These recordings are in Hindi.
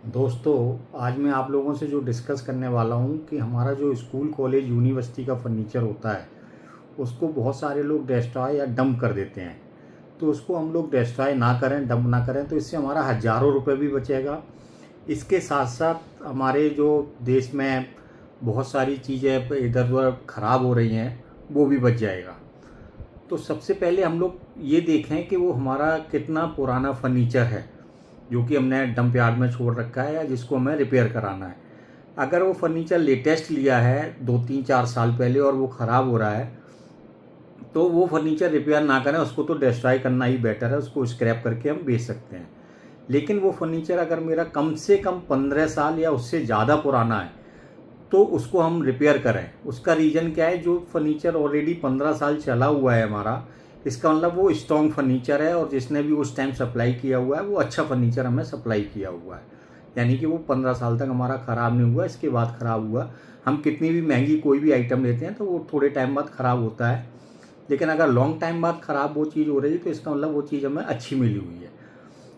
दोस्तों, आज मैं आप लोगों से जो डिस्कस करने वाला हूँ कि हमारा जो स्कूल कॉलेज यूनिवर्सिटी का फर्नीचर होता है उसको बहुत सारे लोग डिस्ट्रॉय या डंप कर देते हैं। तो उसको हम लोग डिस्ट्रॉय ना करें, डंप ना करें, तो इससे हमारा हज़ारों रुपए भी बचेगा। इसके साथ साथ हमारे जो देश में बहुत सारी चीज़ें इधर उधर ख़राब हो रही हैं वो भी बच जाएगा। तो सबसे पहले हम लोग ये देखें कि वो हमारा कितना पुराना फर्नीचर है जो कि हमने डंप यार्ड में छोड़ रखा है या जिसको हमें रिपेयर कराना है। अगर वो फर्नीचर लेटेस्ट लिया है 2 3 4 साल पहले और वो ख़राब हो रहा है तो वो फर्नीचर रिपेयर ना करें, उसको तो डिस्ट्रॉय करना ही बेटर है, उसको स्क्रैप करके हम बेच सकते हैं। लेकिन वो फर्नीचर अगर मेरा कम से कम 15 साल या उससे ज़्यादा पुराना है तो उसको हम रिपेयर करें। उसका रीज़न क्या है, जो फर्नीचर ऑलरेडी 15 साल चला हुआ है हमारा, इसका मतलब वो स्ट्रॉन्ग फर्नीचर है और जिसने भी उस टाइम सप्लाई किया हुआ है वो अच्छा फर्नीचर हमें सप्लाई किया हुआ है। यानी कि वो 15 साल तक हमारा ख़राब नहीं हुआ, इसके बाद ख़राब हुआ। हम कितनी भी महंगी कोई भी आइटम लेते हैं तो वो थोड़े टाइम बाद ख़राब होता है, लेकिन अगर लॉन्ग टाइम बाद ख़राब वो चीज़ हो रही है तो इसका मतलब वो चीज़ हमें अच्छी मिली हुई है।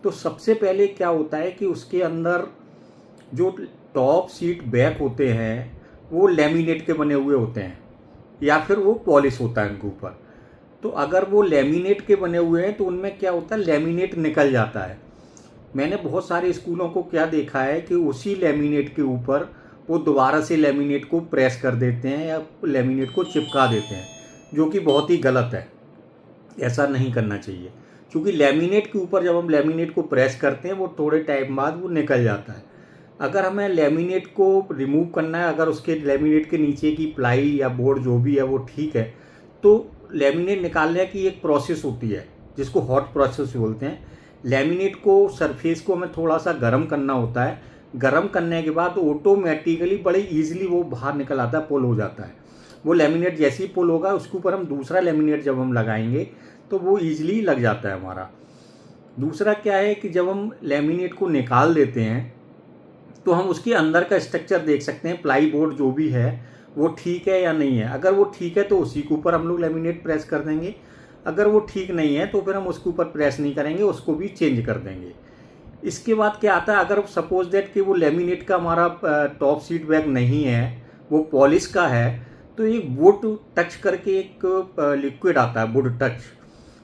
तो सबसे पहले क्या होता है कि उसके अंदर जो टॉप सीट बैक होते हैं वो लेमिनेट के बने हुए होते हैं या फिर वो पॉलिश होता है उनके ऊपर। तो अगर वो लेमिनेट के बने हुए हैं तो उनमें क्या होता है, लेमिनेट निकल जाता है। मैंने बहुत सारे स्कूलों को क्या देखा है कि उसी लेमिनेट के ऊपर वो दोबारा से लेमिनेट को प्रेस कर देते हैं या लेमिनेट को चिपका देते हैं, जो कि बहुत ही गलत है। ऐसा नहीं करना चाहिए, क्योंकि लेमिनेट के ऊपर जब हम लेमिनेट को प्रेस करते हैं वो थोड़े टाइम बाद वो निकल जाता है। अगर हमें लेमिनेट को रिमूव करना है, अगर उसके लेमिनेट के नीचे की प्लाई या बोर्ड जो भी है वो ठीक है, तो लेमिनेट निकालने की एक प्रोसेस होती है जिसको हॉट प्रोसेस बोलते हैं। लेमिनेट को सरफेस को हमें थोड़ा सा गर्म करना होता है। गर्म करने के बाद ऑटोमेटिकली बड़े ईजिली वो बाहर निकल आता है, पुल हो जाता है। वो लेमिनेट जैसे ही पुल होगा उसके ऊपर हम दूसरा लेमिनेट जब हम लगाएंगे तो वो ईजिली लग जाता है हमारा। दूसरा क्या है कि जब हम लेमिनेट को निकाल देते हैं तो हम उसके अंदर का स्ट्रक्चर देख सकते हैं, प्लाई बोर्ड जो भी है वो ठीक है या नहीं है। अगर वो ठीक है तो उसी के ऊपर हम लोग लेमिनेट प्रेस कर देंगे। अगर वो ठीक नहीं है तो फिर हम उसके ऊपर प्रेस नहीं करेंगे, उसको भी चेंज कर देंगे। इसके बाद क्या आता है, अगर सपोज दैट कि वो लेमिनेट का हमारा टॉप सीट बैग नहीं है, वो पॉलिश का है, तो एक वुड टच करके एक लिक्विड आता है, वुड टच।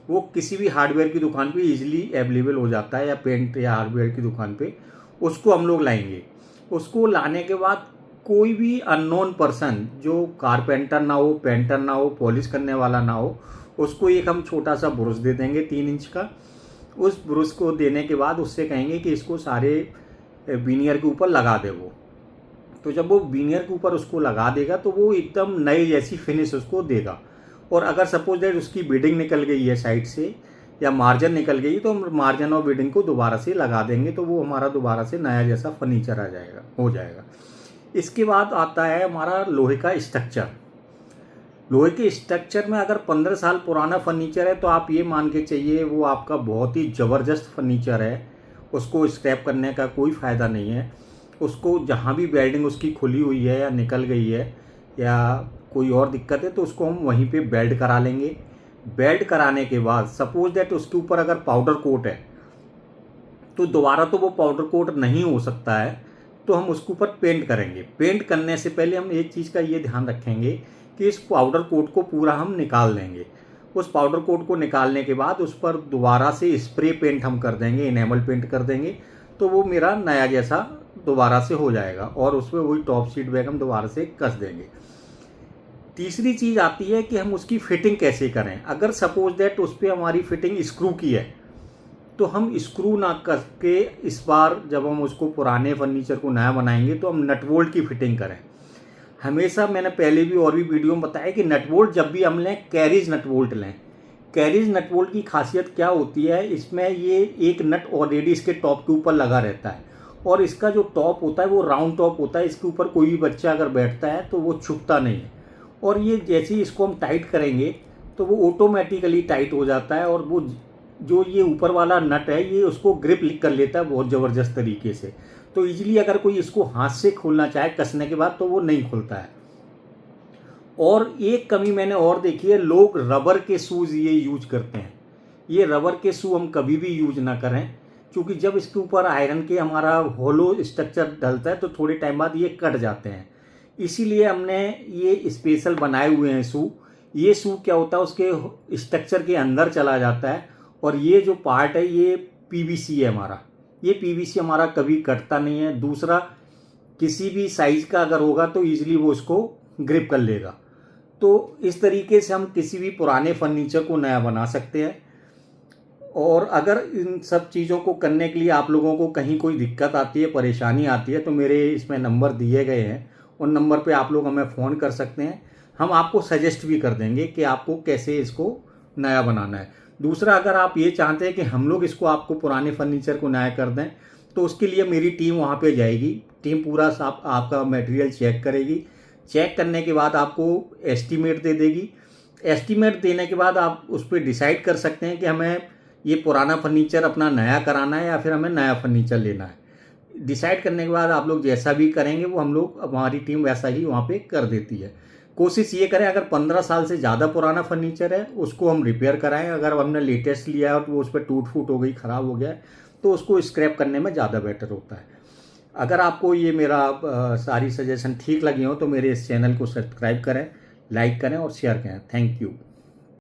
वो किसी भी हार्डवेयर की दुकान पे इजीली अवेलेबल हो जाता है या पेंट या हार्डवेयर की दुकान पे। उसको हम लोग लाएंगे। उसको लाने के बाद कोई भी अननोन पर्सन जो कारपेंटर ना हो, पेंटर ना हो, पॉलिश करने वाला ना हो, उसको एक हम छोटा सा ब्रश दे देंगे 3 इंच का। उस ब्रश को देने के बाद उससे कहेंगे कि इसको सारे विनियर के ऊपर लगा दे वो। तो जब वो विनियर के ऊपर उसको लगा देगा तो वो एकदम नए जैसी फिनिश उसको देगा। और अगर सपोज दैट उसकी बीडिंग निकल गई है साइड से या मार्जिन निकल गई तो हम मार्जिन और बीडिंग को दोबारा से लगा देंगे, तो वो हमारा दोबारा से नया जैसा फर्नीचर आ जाएगा, हो जाएगा। इसके बाद आता है हमारा लोहे का स्ट्रक्चर। लोहे के स्ट्रक्चर में अगर 15 साल पुराना फर्नीचर है तो आप ये मान के चाहिए वो आपका बहुत ही ज़बरदस्त फर्नीचर है। उसको स्क्रैप करने का कोई फ़ायदा नहीं है। उसको जहाँ भी वेल्डिंग उसकी खुली हुई है या निकल गई है या कोई और दिक्कत है तो उसको हम वहीं पे वेल्ड करा लेंगे। वेल्ड कराने के बाद सपोज दैट उसके ऊपर अगर पाउडर कोट है तो दोबारा तो वो पाउडर कोट नहीं हो सकता है, तो हम उसके ऊपर पेंट करेंगे। पेंट करने से पहले हम एक चीज़ का ये ध्यान रखेंगे कि इस पाउडर कोट को पूरा हम निकाल देंगे। उस पाउडर कोट को निकालने के बाद उस पर दोबारा से स्प्रे पेंट हम कर देंगे, इनेमल पेंट कर देंगे, तो वो मेरा नया जैसा दोबारा से हो जाएगा और उसमें वही टॉप सीट बैग हम दोबारा से कस देंगे। तीसरी चीज़ आती है कि हम उसकी फिटिंग कैसे करें। अगर सपोज दैट उस पर हमारी फिटिंग स्क्रू की है तो हम स्क्रू ना करके इस बार जब हम उसको पुराने फर्नीचर को नया बनाएंगे तो हम नट बोल्ट की फिटिंग करें। हमेशा मैंने पहले भी और भी वीडियो में बताया कि नट बोल्ट जब भी हम लें कैरिज नट बोल्ट लें। कैरिज नट बोल्ट की खासियत क्या होती है, इसमें ये एक नट ऑलरेडी इसके टॉप के ऊपर लगा रहता है और इसका जो टॉप होता है वो राउंड टॉप होता है। इसके ऊपर कोई भी बच्चा अगर बैठता है तो वो छुपता नहीं है और ये जैसे ही इसको हम टाइट करेंगे तो वो ऑटोमेटिकली टाइट हो जाता है और वो जो ये ऊपर वाला नट है ये उसको ग्रिप कर लेता है बहुत ज़बरदस्त तरीके से। तो इजीली अगर कोई इसको हाथ से खोलना चाहे कसने के बाद तो वो नहीं खुलता है। और एक कमी मैंने और देखी है, लोग रबर के शूज़ ये यूज करते हैं। ये रबर के शू हम कभी भी यूज ना करें। क्योंकि जब इसके ऊपर आयरन के हमारा होलो स्ट्रक्चर डलता है तो थोड़े टाइम बाद ये कट जाते हैं। इसीलिए हमने ये स्पेशल बनाए हुए हैं शू। ये शू क्या होता है, उसके स्ट्रक्चर के अंदर चला जाता है और ये जो पार्ट है ये पीवीसी है हमारा। ये पीवीसी हमारा कभी कटता नहीं है। दूसरा, किसी भी साइज का अगर होगा तो ईजिली वो उसको ग्रिप कर लेगा। तो इस तरीके से हम किसी भी पुराने फर्नीचर को नया बना सकते हैं। और अगर इन सब चीज़ों को करने के लिए आप लोगों को कहीं कोई दिक्कत आती है, परेशानी आती है, तो मेरे इसमें नंबर दिए गए हैं, उन नंबर पे आप लोग हमें फ़ोन कर सकते हैं। हम आपको सजेस्ट भी कर देंगे कि आपको कैसे इसको नया बनाना है। दूसरा, अगर आप ये चाहते हैं कि हम लोग इसको आपको पुराने फर्नीचर को नया कर दें, तो उसके लिए मेरी टीम वहाँ पे जाएगी। टीम पूरा आपका मटेरियल चेक करेगी। चेक करने के बाद आपको एस्टीमेट दे देगी। एस्टीमेट देने के बाद आप उस पर डिसाइड कर सकते हैं कि हमें ये पुराना फर्नीचर अपना नया कराना है या फिर हमें नया फर्नीचर लेना है। डिसाइड करने के बाद आप लोग जैसा भी करेंगे वो हम लोग, हमारी टीम वैसा ही वहाँ पे कर देती है। कोशिश ये करें, अगर 15 साल से ज़्यादा पुराना फर्नीचर है उसको हम रिपेयर कराएं। अगर हमने लेटेस्ट लिया है तो वो उस पर टूट फूट हो गई, ख़राब हो गया है, तो उसको स्क्रैप करने में ज़्यादा बेटर होता है। अगर आपको ये मेरा सारी सजेशन ठीक लगी हो तो मेरे इस चैनल को सब्सक्राइब करें, लाइक करें और शेयर करें। Thank you.